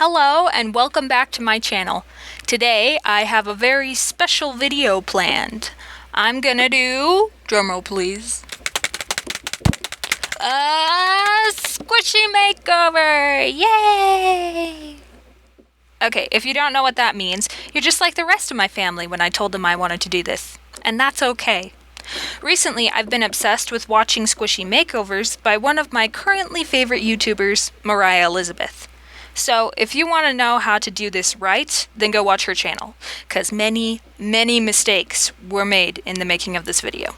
Hello and welcome back to my channel. Today I have a very special video planned. I'm gonna do, drumroll please, a squishy makeover! Yay! Okay, if you don't know what that means, you're just like the rest of my family when I told them I wanted to do this. And that's okay. Recently, I've been obsessed with watching squishy makeovers by one of my currently favorite YouTubers, Moriah Elizabeth. So, if you want to know how to do this right, then go watch her channel, because many mistakes were made in the making of this video.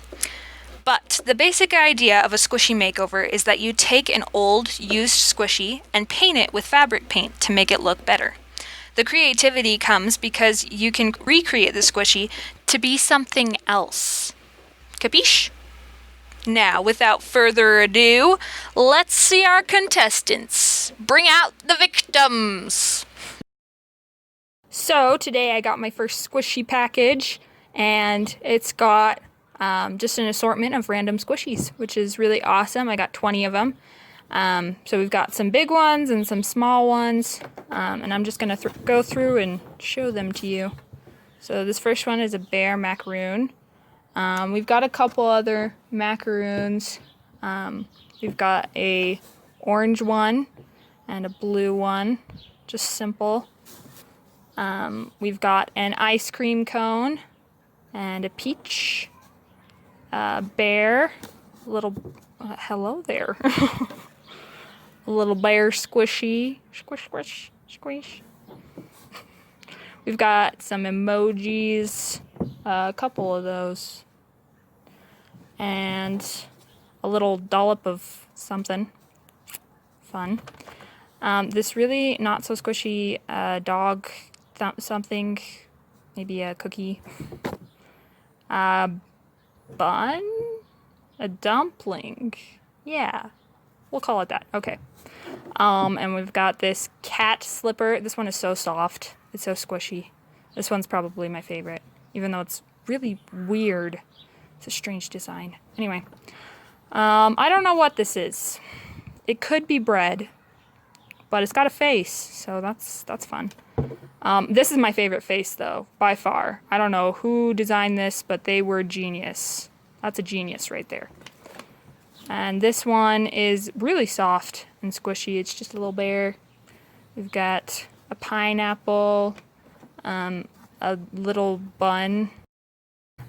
But the basic idea of a squishy makeover is that you take an old, used squishy and paint it with fabric paint to make it look better. The creativity comes because you can recreate the squishy to be something else. Capiche? Now, without further ado, let's see our contestants. Bring out the victims! So, today I got my first squishy package, and it's got just an assortment of random squishies, which is really awesome. I got 20 of them. So we've got some big ones and some small ones, and I'm just going to go through and show them to you. So this first one is a bear macaroon. We've got a couple other macaroons. We've got a orange one and a blue one, just simple. We've got an ice cream cone and a peach, a bear, little, hello there, a little bear squishy, squish. We've got some emojis, a couple of those, and a little dollop of something fun. This really not so squishy dog something, maybe a cookie, bun, a dumpling, yeah, we'll call it that. Okay. And we've got this cat slipper. This one is so soft, it's so squishy. This one's probably my favorite, even though it's really weird. It's a strange design. Anyway, I don't know what this is. It could be bread, but it's got a face, so that's fun. This is my favorite face, though, by far. I don't know who designed this, but they were genius. That's a genius right there. And this one is really soft and squishy. It's just a little bear. We've got a pineapple, a little bun,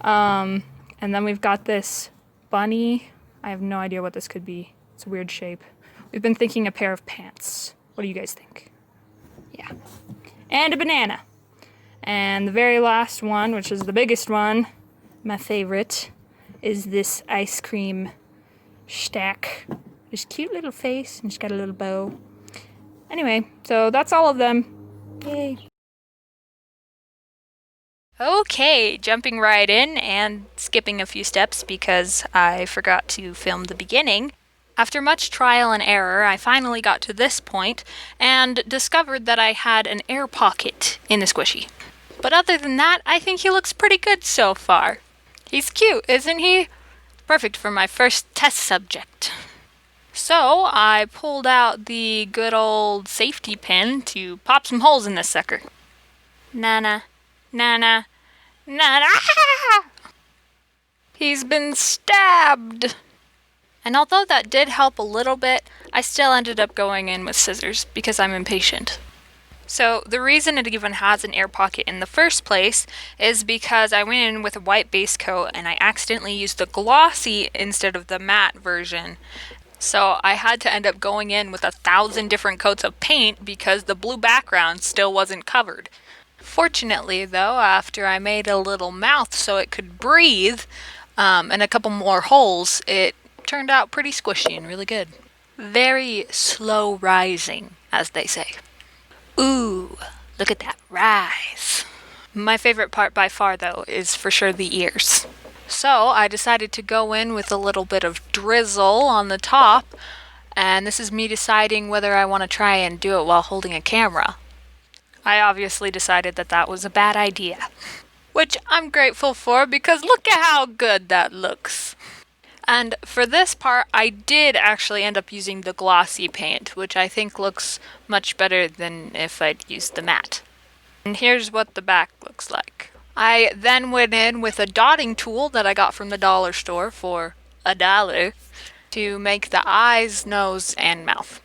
and then we've got this bunny. I have no idea what this could be. It's a weird shape. We've been thinking a pair of pants. What do you guys think? Yeah. And a banana. And the very last one, which is the biggest one, my favorite, is this ice cream stack. This cute little face, and it's got a little bow. Anyway, so that's all of them. Yay. Okay, jumping right in and skipping a few steps because I forgot to film the beginning. After much trial and error, I finally got to this point and discovered that I had an air pocket in the squishy. But other than that, I think he looks pretty good so far. He's cute, isn't he? Perfect for my first test subject. So I pulled out the good old safety pin to pop some holes in this sucker. Nana. He's been stabbed! And although that did help a little bit, I still ended up going in with scissors because I'm impatient. So the reason it even has an air pocket in the first place is because I went in with a white base coat and I accidentally used the glossy instead of the matte version. So I had to end up going in with 1,000 different coats of paint because the blue background still wasn't covered. Fortunately, though, after I made a little mouth so it could breathe, and a couple more holes, it turned out pretty squishy and really good. Very slow rising, as they say. Ooh, look at that rise. My favorite part by far, though, is for sure the ears. So I decided to go in with a little bit of drizzle on the top, and this is me deciding whether I want to try and do it while holding a camera. I obviously decided that that was a bad idea, which I'm grateful for because look at how good that looks. And for this part, I did actually end up using the glossy paint, which I think looks much better than if I'd used the matte. And here's what the back looks like. I then went in with a dotting tool that I got from the dollar store for $1 to make the eyes, nose, and mouth.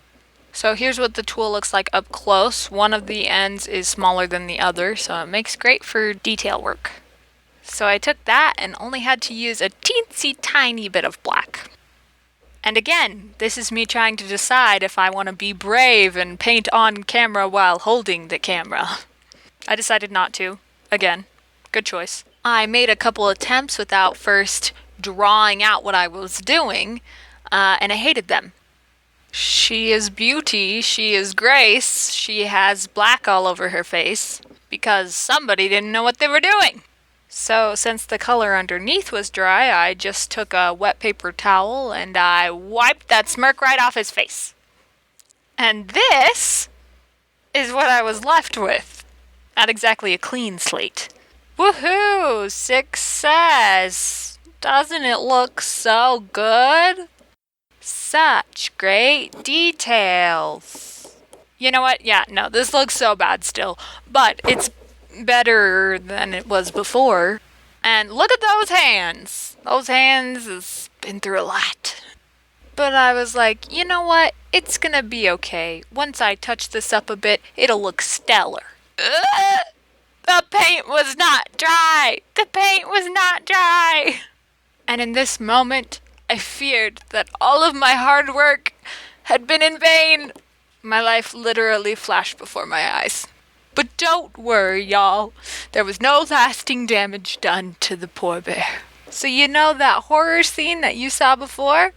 So here's what the tool looks like up close. One of the ends is smaller than the other, so it makes great for detail work. So I took that and only had to use a teensy tiny bit of black. And again, this is me trying to decide if I want to be brave and paint on camera while holding the camera. I decided not to. Again, good choice. I made a couple attempts without first drawing out what I was doing, and I hated them. She is beauty, she is grace, she has black all over her face, because somebody didn't know what they were doing. So since the color underneath was dry, I just took a wet paper towel and I wiped that smirk right off his face. And this is what I was left with. Not exactly a clean slate. Woohoo! Success! Doesn't it look so good? Such great details. You know what? Yeah, no, this looks so bad still. But it's better than it was before. And look at those hands. Those hands has been through a lot. But I was like, you know what? It's gonna be okay. Once I touch this up a bit, it'll look stellar. Ugh! The paint was not dry! The paint was not dry! And in this moment, I feared that all of my hard work had been in vain. My life literally flashed before my eyes. But don't worry, y'all. There was no lasting damage done to the poor bear. So you know that horror scene that you saw before?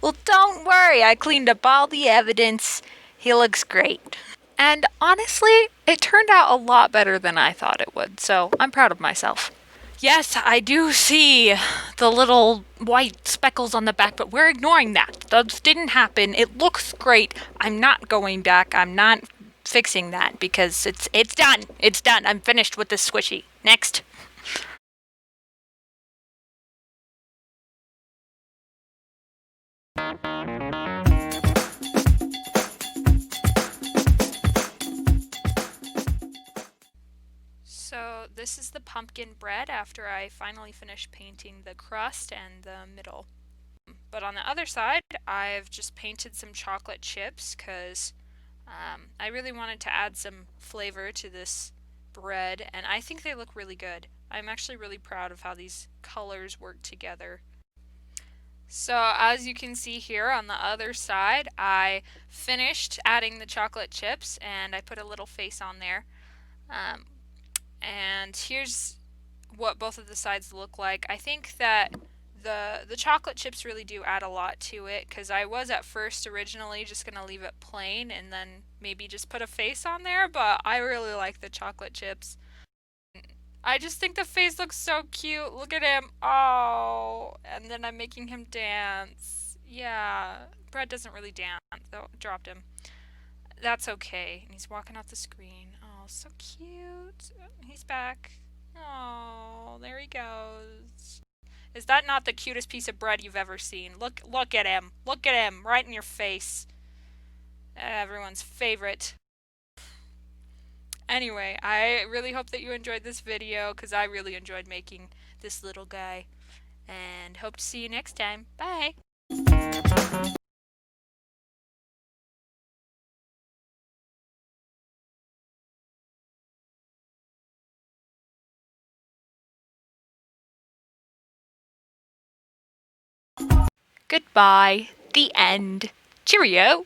Well, don't worry. I cleaned up all the evidence. He looks great. And honestly, it turned out a lot better than I thought it would, so I'm proud of myself. Yes, I do see the little white speckles on the back, but we're ignoring that. Those didn't happen. It looks great. I'm not going back. I'm not fixing that because it's done. It's done. I'm finished with this squishy. Next. So this is the pumpkin bread after I finally finished painting the crust and the middle. But on the other side, I've just painted some chocolate chips because I really wanted to add some flavor to this bread, and I think they look really good. I'm actually really proud of how these colors work together. So as you can see here on the other side, I finished adding the chocolate chips and I put a little face on there. Um, and here's what both of the sides look like. I think that the chocolate chips really do add a lot to it because I was at first originally just going to leave it plain and then maybe just put a face on there, but I really like the chocolate chips. I just think the face looks so cute. Look at him. Oh, and then I'm making him dance. Yeah, Brett doesn't really dance. Oh, dropped him. That's okay. And he's walking off the screen. Oh, so cute. He's back. Oh, there he goes. Is that not the cutest piece of bread you've ever seen? Look at him. Look at him right in your face. Everyone's favorite. Anyway, I really hope that you enjoyed this video because I really enjoyed making this little guy. And hope to see you next time. Bye! Goodbye. The end. Cheerio!